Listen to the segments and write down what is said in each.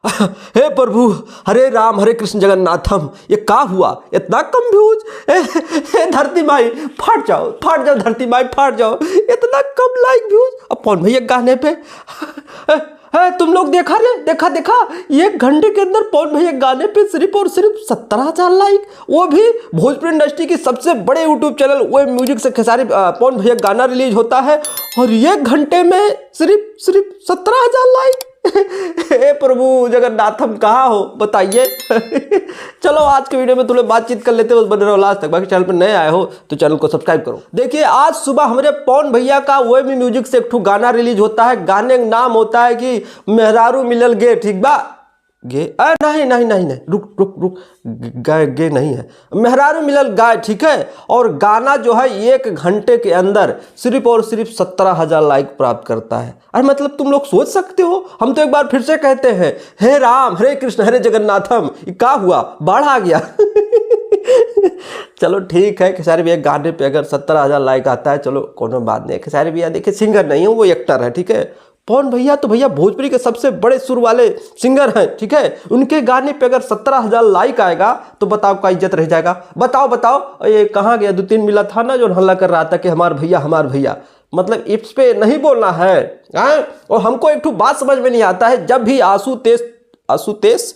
हे प्रभु, हरे राम हरे कृष्ण जगन्नाथम, ये का हुआ? इतना कम व्यूज? हे धरती माई फट जाओ धरती माई फट जाओ, इतना कम लाइक व्यूज। अब पवन भैया गाने पे तुम लोग देखा रे, देखा 1 घंटे के अंदर पवन भैया गाने पे सिर्फ और सिर्फ 17,000 लाइक, वो भी भोजपुरी इंडस्ट्री की सबसे बड़े यूट्यूब चैनल वो म्यूजिक से खेसारी पवन भैया गाना रिलीज होता है और 1 घंटे में सिर्फ 17,000 लाइक। हे प्रभु जगन्नाथम कहाँ हो बताइए। चलो आज के वीडियो में थोड़े बातचीत कर लेते हैं, बस बने रहो लास्ट तक। बाकी चैनल पर नए आए हो तो चैनल को सब्सक्राइब करो। देखिए आज सुबह हमारे पवन भैया का OME म्यूजिक से एक गाना रिलीज होता है। गाने का नाम होता है कि मेहरारू मिलल गे, ठीक बा गे नहीं रुक गे नहीं है, मेहरारू मिलल गाय, ठीक है। और गाना जो है 1 घंटे के अंदर सिर्फ और सिर्फ 17,000 लाइक प्राप्त करता है। अरे मतलब तुम लोग सोच सकते हो, हम तो एक बार फिर से कहते हैं, हे राम हरे कृष्ण हरे जगन्नाथम, क्या हुआ? बाढ़ आ गया। चलो ठीक है, खेसारी भैया गाने पे अगर 17,000 लाइक आता है, चलो कोनो बात नहीं। खेसारी भैया देखिए सिंगर नहीं है, वो एक्टर है, ठीक है। पवन भैया तो भैया भोजपुरी के सबसे बड़े सुर वाले सिंगर हैं, ठीक है। उनके गाने पे अगर 17,000 लाइक आएगा तो बताओ का इज्जत रह जाएगा? बताओ ये कहाँ गया? 2-3 मिला था ना जो हल्ला कर रहा था कि हमार भैया, मतलब इस पे नहीं बोलना है। और हमको एक बात समझ में नहीं आता है, जब भी आशुतेश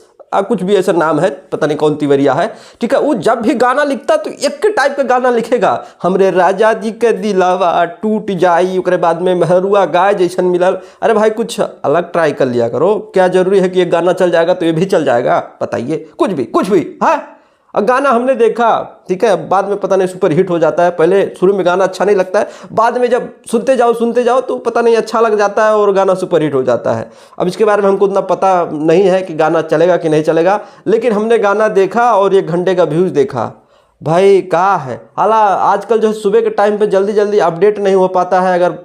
कुछ भी ऐसा नाम है, पता नहीं कौन तिवरिया है, ठीक है, वो जब भी गाना लिखता तो एक टाइप का गाना लिखेगा, हमरे राजा जी के दिलावा टूट जाई, उसके बाद में मेहरुआ गाय जैसन मिलल। अरे भाई कुछ अलग ट्राई कर लिया करो, क्या जरूरी है कि ये गाना चल जाएगा तो ये भी चल जाएगा? बताइए, कुछ भी है। गाना हमने देखा, ठीक है, बाद में पता नहीं सुपर हिट हो जाता है। पहले शुरू में गाना अच्छा नहीं लगता है, बाद में जब सुनते जाओ तो पता नहीं अच्छा लग जाता है और गाना सुपर हिट हो जाता है। अब इसके बारे में हमको उतना पता नहीं है कि गाना चलेगा कि नहीं चलेगा, लेकिन हमने गाना देखा और 1 घंटे का व्यूज़ देखा। भाई कहाँ है? हालांकि आजकल जो है सुबह के टाइम पे जल्दी अपडेट नहीं हो पाता है। अगर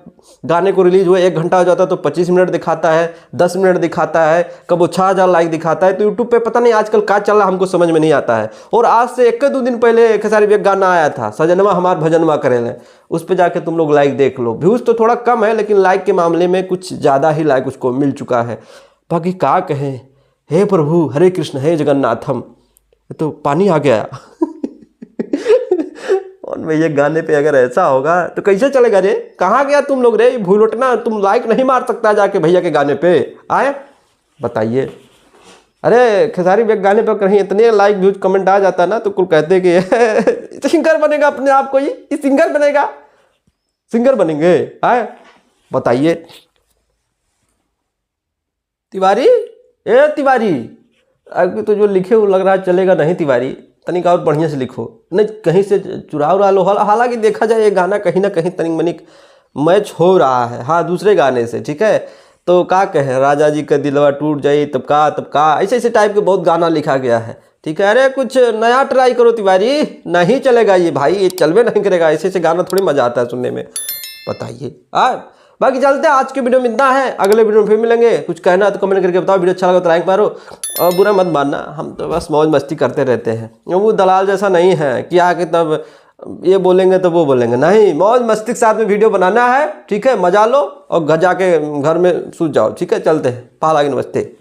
गाने को रिलीज हुए 1 घंटा हो जाता है तो 25 मिनट दिखाता है, 10 मिनट दिखाता है, कब वो 6,000 लाइक दिखाता है। तो यूट्यूब पे पता नहीं आजकल क्या चल रहा, हमको समझ में नहीं आता है। और आज से 1-2 दिन पहले खेसारी भैया गाना आया था, सजनवा हमार भजनवा करेले, उस पर जाके तुम लोग लाइक देख लो। व्यूज़ तो थोड़ा कम है, लेकिन लाइक के मामले में कुछ ज़्यादा ही लाइक उसको मिल चुका है। बाकी क्या कहें, हे प्रभु हरे कृष्ण हे जगन्नाथम, तो पानी आ गया। और भैया गाने पे अगर ऐसा होगा तो कैसे चलेगा रे? कहाँ गया तुम लोग रे? भूल उठना, तुम लाइक नहीं मार सकता जाके भैया के गाने पे? आए बताइए। अरे खेसारी भैया गाने पे कहीं इतने लाइक व्यूज कमेंट आ जाता ना तो कुल कहते कि सिंगर बनेगा, अपने आप को ही सिंगर बनेगा, सिंगर बनेंगे। आए बताइए। तिवारी अभी तो जो लिखे वो लग रहा है चलेगा नहीं। तिवारी तनिक और बढ़िया से लिखो, नहीं कहीं से चुरा लो। हालांकि देखा जाए ये गाना कहीं ना कहीं तनिक मनिक मैच हो रहा है, हाँ, दूसरे गाने से, ठीक है। तो क्या कहें, राजा जी का दिलवा टूट जाए तब का ऐसे टाइप के बहुत गाना लिखा गया है, ठीक है। अरे कुछ नया ट्राई करो तिवारी, नहीं चलेगा ये भाई, ये चलवे नहीं करेगा। ऐसे गाना थोड़ी मजा आता है सुनने में, बताइए। बाकी चलते हैं, आज के वीडियो में इतना है, अगले वीडियो में फिर मिलेंगे। कुछ कहना है तो कमेंट करके बताओ, वीडियो अच्छा लगा तो लाइक मारो और बुरा मत मानना, हम तो बस मौज मस्ती करते रहते हैं। वो दलाल जैसा नहीं है कि आके तब ये बोलेंगे तो वो बोलेंगे, नहीं, मौज मस्ती के साथ में वीडियो बनाना है, ठीक है। मजा लो और जाके घर में सूझ जाओ, ठीक है। चलते हैं, पाला की नमस्ते।